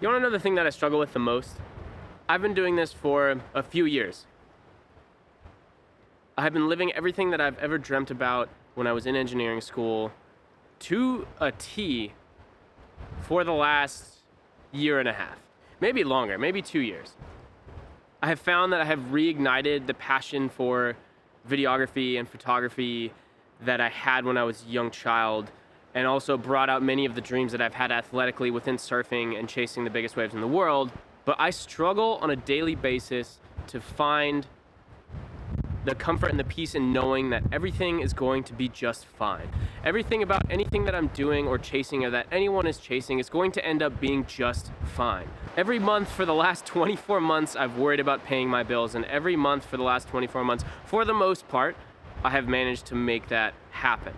You wanna know the thing that I struggle with the most? I've been doing this for a few years. I've been living everything that I've ever dreamt about when I was in engineering school to a T for the last year and a half. Maybe longer, maybe 2 years. I have found that I have reignited the passion for videography and photography that I had when I was a young child, and also brought out many of the dreams that I've had athletically within surfing and chasing the biggest waves in the world. But I struggle on a daily basis to find the comfort and the peace in knowing that everything is going to be just fine. Everything about anything that I'm doing or chasing or that anyone is chasing is going to end up being just fine. Every month for the last 24 months, I've worried about paying my bills, and every month for the last 24 months, for the most part, I have managed to make that happen.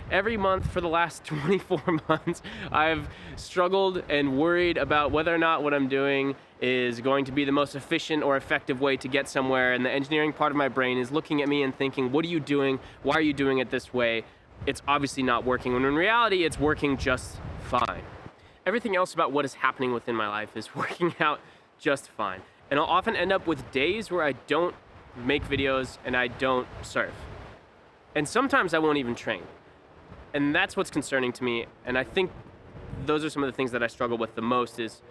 Every month for the last 24 months, I've struggled and worried about whether or not what I'm doing is going to be the most efficient or effective way to get somewhere, and the engineering part of my brain is looking at me and thinking, what are you doing? Why are you doing it this way? It's obviously not working, when in reality, it's working just fine. Everything else about what is happening within my life is working out just fine. And I'll often end up with days where I don't make videos and I don't surf. And sometimes I won't even train. And that's what's concerning to me, and I think those are some of the things that I struggle with the most. Is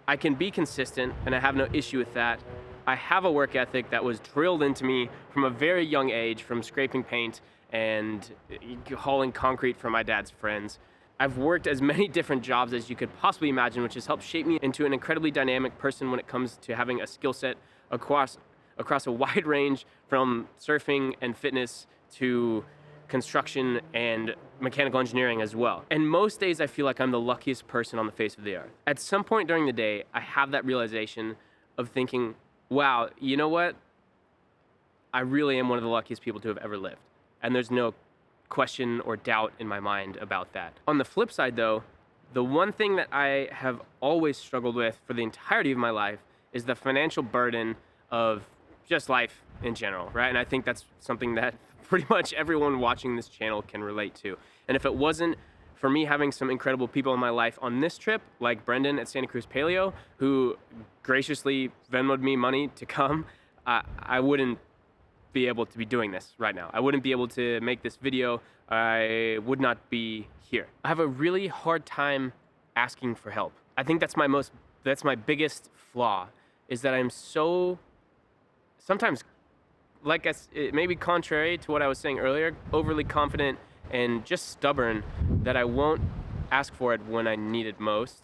I can be consistent, and I have no issue with that. I have a work ethic that was drilled into me from a very young age, from scraping paint and hauling concrete for my dad's friends. I've worked as many different jobs as you could possibly imagine, which has helped shape me into an incredibly dynamic person when it comes to having a skill set across a wide range, from surfing and fitness to construction and mechanical engineering as well. And most days I feel like I'm the luckiest person on the face of the earth. At some point during the day, I have that realization of thinking, wow, you know what? I really am one of the luckiest people to have ever lived. And there's no question or doubt in my mind about that. On the flip side though, the one thing that I have always struggled with for the entirety of my life is the financial burden of just life in general, right? And I think that's something that pretty much everyone watching this channel can relate to. And if it wasn't for me having some incredible people in my life on this trip, like Brendan at Santa Cruz Paleo, who graciously Venmoed me money to come, I wouldn't be able to be doing this right now. I wouldn't be able to make this video. I would not be here. I have a really hard time asking for help. I think that's my biggest flaw, is that I'm so sometimes, like it may be contrary to what I was saying earlier, overly confident and just stubborn, that I won't ask for it when I need it most.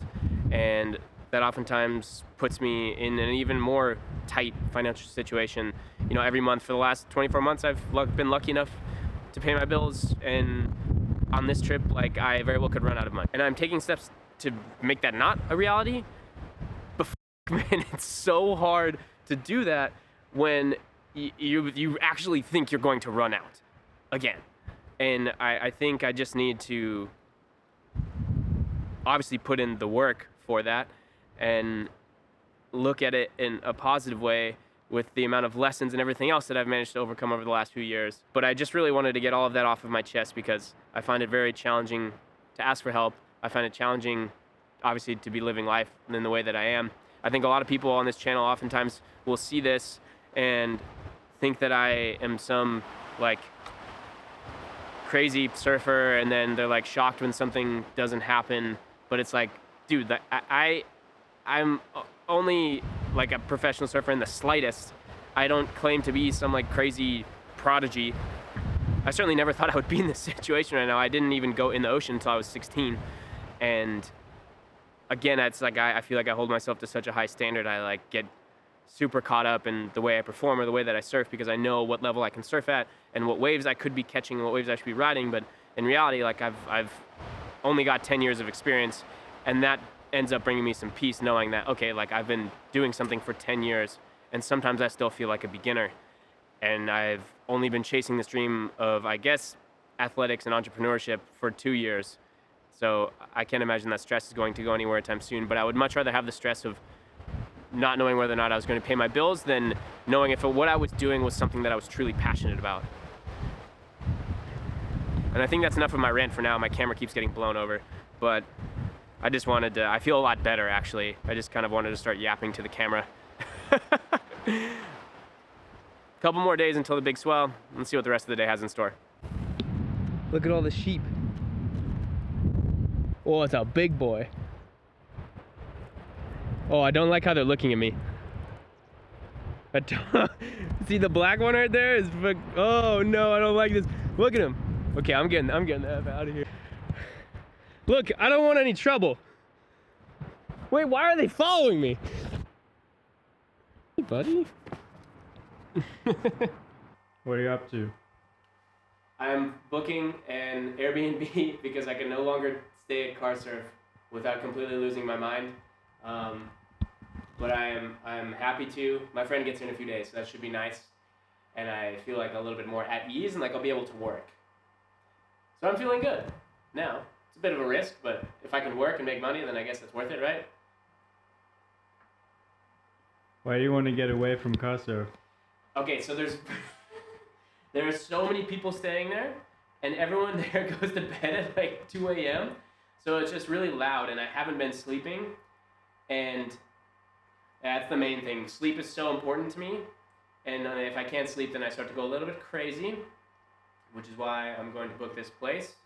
And that oftentimes puts me in an even more tight financial situation. You know, every month for the last 24 months, I've been lucky enough to pay my bills. And on this trip, like, I very well could run out of money. And I'm taking steps to make that not a reality. But man, it's so hard to do that when you actually think you're going to run out again. And I think I just need to obviously put in the work for that and look at it in a positive way with the amount of lessons and everything else that I've managed to overcome over the last few years. But I just really wanted to get all of that off of my chest, because I find it very challenging to ask for help. I find it challenging, obviously, to be living life in the way that I am. I think a lot of people on this channel oftentimes will see this and think that I am some like crazy surfer, and then they're like shocked when something doesn't happen. But it's like, dude, I'm only like a professional surfer in the slightest. I don't claim to be some like crazy prodigy. I certainly never thought I would be in this situation right now. I didn't even go in the ocean until I was 16. And again, it's like I feel like I hold myself to such a high standard. I like get super caught up in the way I perform or the way that I surf, because I know what level I can surf at and what waves I could be catching and what waves I should be riding. But in reality, like I've only got 10 years of experience, and that ends up bringing me some peace knowing that, okay, like I've been doing something for 10 years and sometimes I still feel like a beginner. And I've only been chasing this dream of, I guess, athletics and entrepreneurship for 2 years. So I can't imagine that stress is going to go anywhere anytime soon, but I would much rather have the stress of not knowing whether or not I was going to pay my bills than knowing if what I was doing was something that I was truly passionate about. And I think that's enough of my rant for now. My camera keeps getting blown over. But I just wanted to, I feel a lot better actually. I just kind of wanted to start yapping to the camera. Couple more days until the big swell. Let's see what the rest of the day has in store. Look at all the sheep. Oh, it's a big boy. Oh, I don't like how they're looking at me. I don't, see the black one right there is, oh no, I don't like this. Look at him. Okay, I'm getting the F out of here. Look, I don't want any trouble. Wait, why are they following me? Hey, buddy. What are you up to? I'm booking an Airbnb because I can no longer stay at car surf without completely losing my mind. But I'm happy to. My friend gets here in a few days, so that should be nice. And I feel like a little bit more at ease and like I'll be able to work. So I'm feeling good. Now, it's a bit of a risk, but if I can work and make money, then I guess it's worth it, right? Why do you want to get away from car surf? Okay, so there are so many people staying there, and everyone there goes to bed at like 2 a.m. So it's just really loud, and I haven't been sleeping, and that's the main thing. Sleep is so important to me, and if I can't sleep, then I start to go a little bit crazy, which is why I'm going to book this place.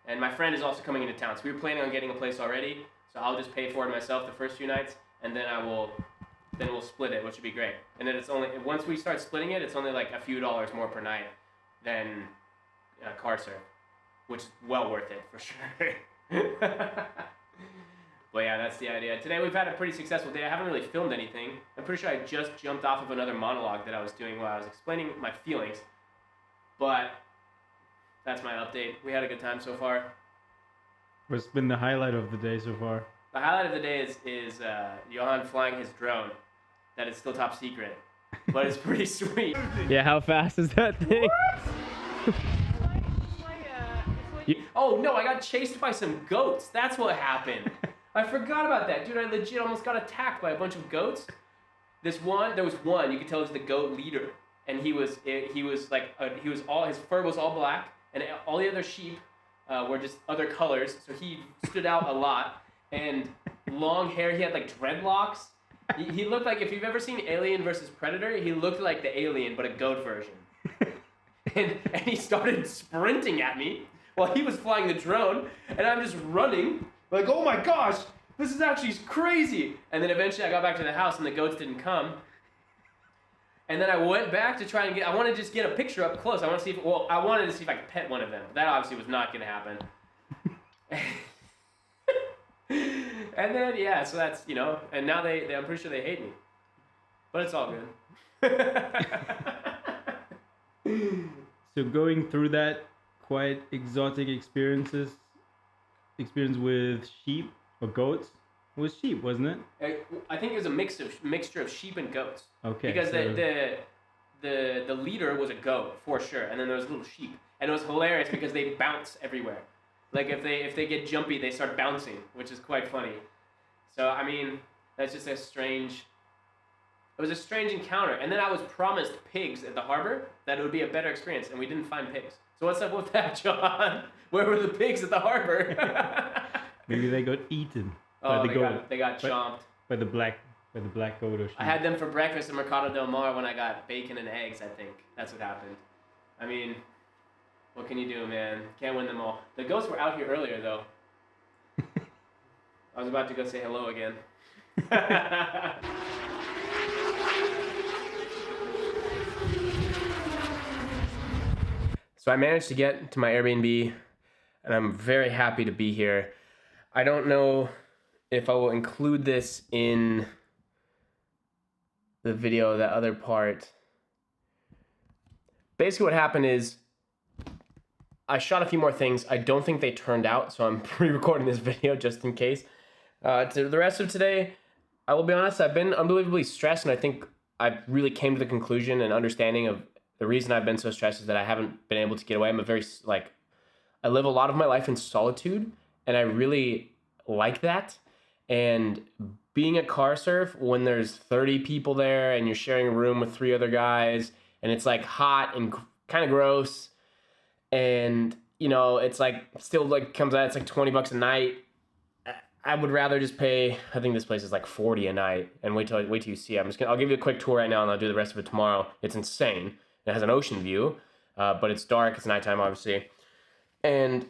And my friend is also coming into town, so we were planning on getting a place already, so I'll just pay for it myself the first few nights, and then we'll split it, which would be great. And then it's only, once we start splitting it, it's only like a few dollars more per night than car surf, which is well worth it for sure. But yeah, that's the idea. Today we've had a pretty successful day. I haven't really filmed anything. I'm pretty sure I just jumped off of another monologue that I was doing while I was explaining my feelings. But that's my update. We had a good time so far. What's been the highlight of the day so far? The highlight of the day is Johan flying his drone. That is still top secret, but it's pretty sweet. Yeah, how fast is that thing? Oh no, I got chased by some goats. That's what happened. I forgot about that. Dude, I legit almost got attacked by a bunch of goats. There was one, you could tell it was the goat leader. And his fur was all black, and all the other sheep were just other colors, so he stood out a lot. And long hair, he had like dreadlocks. He looked like, if you've ever seen Alien vs. Predator, he looked like the alien, but a goat version. And he started sprinting at me while he was flying the drone, and I'm just running, like, oh my gosh, this is actually crazy. And then eventually I got back to the house and the goats didn't come. And then I went back to try and I wanted to just get a picture up close. I wanted to see if I could pet one of them. That obviously was not gonna happen. And then, yeah, so that's, and now I'm pretty sure they hate me. But it's all good. So going through that quite exotic experience with sheep or goats, it was sheep, wasn't it? I think it was a mixture of sheep and goats. Okay. Because the leader was a goat, for sure, and then there was little sheep. And it was hilarious because they bounce everywhere. Like if they get jumpy, they start bouncing, which is quite funny. So I mean, that's just it was a strange encounter. And then I was promised pigs at the harbor, that it would be a better experience, and we didn't find pigs. So what's up with that, John? Where were the pigs at the harbor? Maybe they got eaten. Oh, they got chomped. By the black goat or sheep. I had them for breakfast at Mercado Del Mar when I got bacon and eggs, I think. That's what happened. I mean, what can you do, man? Can't win them all. The ghosts were out here earlier, though. I was about to go say hello again. So I managed to get to my Airbnb, and I'm very happy to be here. I don't know if I will include this in the video, that other part. Basically what happened is I shot a few more things. I don't think they turned out, so I'm pre-recording this video just in case. To the rest of today, I will be honest, I've been unbelievably stressed, and I think I really came to the conclusion and understanding of the reason I've been so stressed is that I haven't been able to get away. I live a lot of my life in solitude, and I really like that. And being at car surf, when there's 30 people there and you're sharing a room with 3 other guys, and it's like hot and kind of gross, and it's like still like comes out, it's like $20 a night. I would rather just pay, I think this place is like $40 a night, and wait till you see it. I'll give you a quick tour right now, and I'll do the rest of it tomorrow. It's insane. It has an ocean view, but it's dark. It's nighttime, obviously. And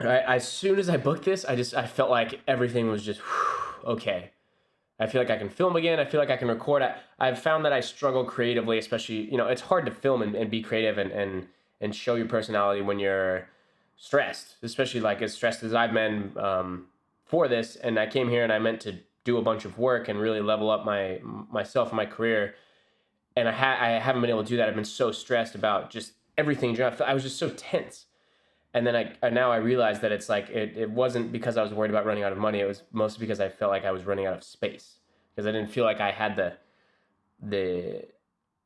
as soon as I booked this, I felt like everything was just okay. I feel like I can film again. I feel like I can record. I've found that I struggle creatively, especially, it's hard to film and be creative and show your personality when you're stressed, especially like as stressed as I've been for this. And I came here and I meant to do a bunch of work and really level up myself and my career. And I haven't been able to do that. I've been so stressed about just everything. I was just so tense. And then now I realized that it's like, it wasn't because I was worried about running out of money. It was mostly because I felt like I was running out of space, because I didn't feel like I had the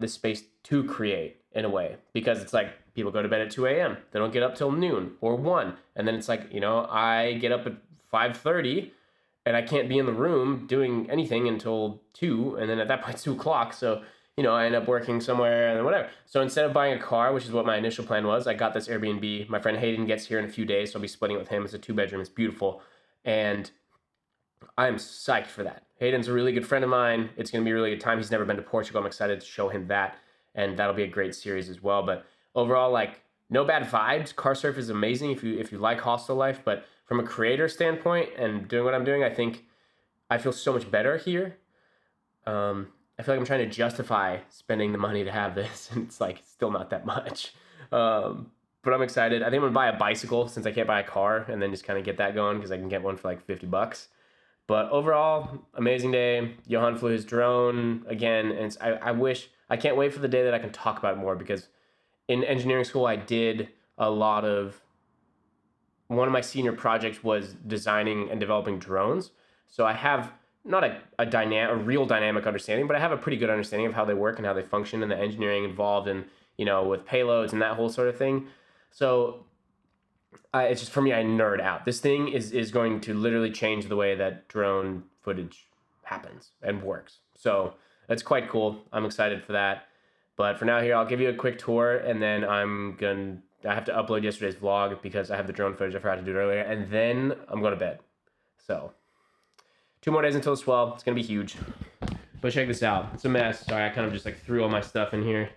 space to create in a way, because it's like people go to bed at 2 a.m. They don't get up till noon or 1. And then it's like, I get up at 5:30 and I can't be in the room doing anything until 2. And then at that point, it's 2 o'clock. So, I end up working somewhere and whatever. So instead of buying a car, which is what my initial plan was, I got this Airbnb. My friend Hayden gets here in a few days, so I'll be splitting it with him. It's a 2-bedroom. It's beautiful. And I'm psyched for that. Hayden's a really good friend of mine. It's going to be a really good time. He's never been to Portugal. I'm excited to show him that. And that'll be a great series as well. But overall, like, no bad vibes. Car surf is amazing if you like hostel life. But from a creator standpoint and doing what I'm doing, I think I feel so much better here. I feel like I'm trying to justify spending the money to have this, and it's like still not that much. But I'm excited. I think I'm gonna buy a bicycle since I can't buy a car, and then just kind of get that going because I can get one for like $50. But overall, amazing day. Johan flew his drone again, and I can't wait for the day that I can talk about it more, because in engineering school I did a lot of, one of my senior projects was designing and developing drones. So I have not a real dynamic understanding, but I have a pretty good understanding of how they work and how they function and the engineering involved and, with payloads and that whole sort of thing. So it's just, for me, I nerd out. This thing is going to literally change the way that drone footage happens and works. So that's quite cool. I'm excited for that. But for now here, I'll give you a quick tour, and then I have to upload yesterday's vlog because I have the drone footage. I forgot to do it earlier, and then I'm going to bed. So 2 more days until it's 12. It's going to be huge. But check this out. It's a mess. Sorry, I kind of just like threw all my stuff in here.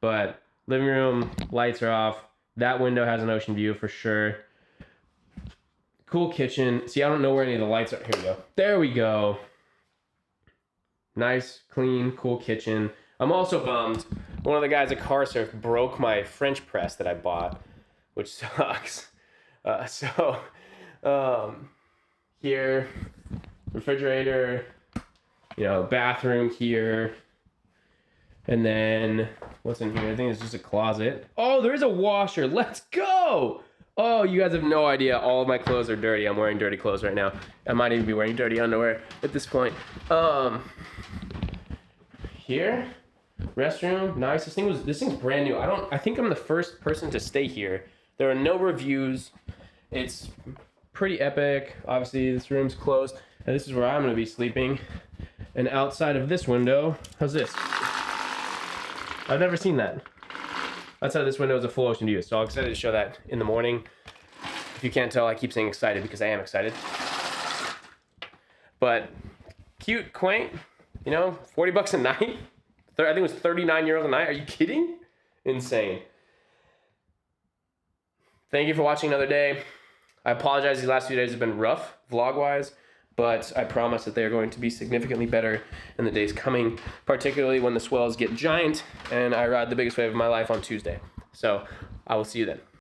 But living room, lights are off. That window has an ocean view for sure. Cool kitchen. See, I don't know where any of the lights are. Here we go. There we go. Nice, clean, cool kitchen. I'm also bummed. One of the guys at Car Surf broke my French press that I bought, which sucks. Here, refrigerator, bathroom here. And then, what's in here? I think it's just a closet. Oh, there is a washer. Let's go! Oh, you guys have no idea. All of my clothes are dirty. I'm wearing dirty clothes right now. I might even be wearing dirty underwear at this point. Here, restroom, nice. This thing's brand new. I think I'm the first person to stay here. There are no reviews. It's pretty epic. Obviously, this room's closed, and this is where I'm gonna be sleeping. And outside of this window, how's this? I've never seen that. Outside of this window is a full ocean view, so I'm excited to show that in the morning. If you can't tell, I keep saying excited because I am excited. But cute, quaint, $40 a night. I think it was 39 euros a night. Are you kidding? Insane. Thank you for watching another day. I apologize, these last few days have been rough, vlog-wise, but I promise that they are going to be significantly better in the days coming, particularly when the swells get giant and I ride the biggest wave of my life on Tuesday. So I will see you then.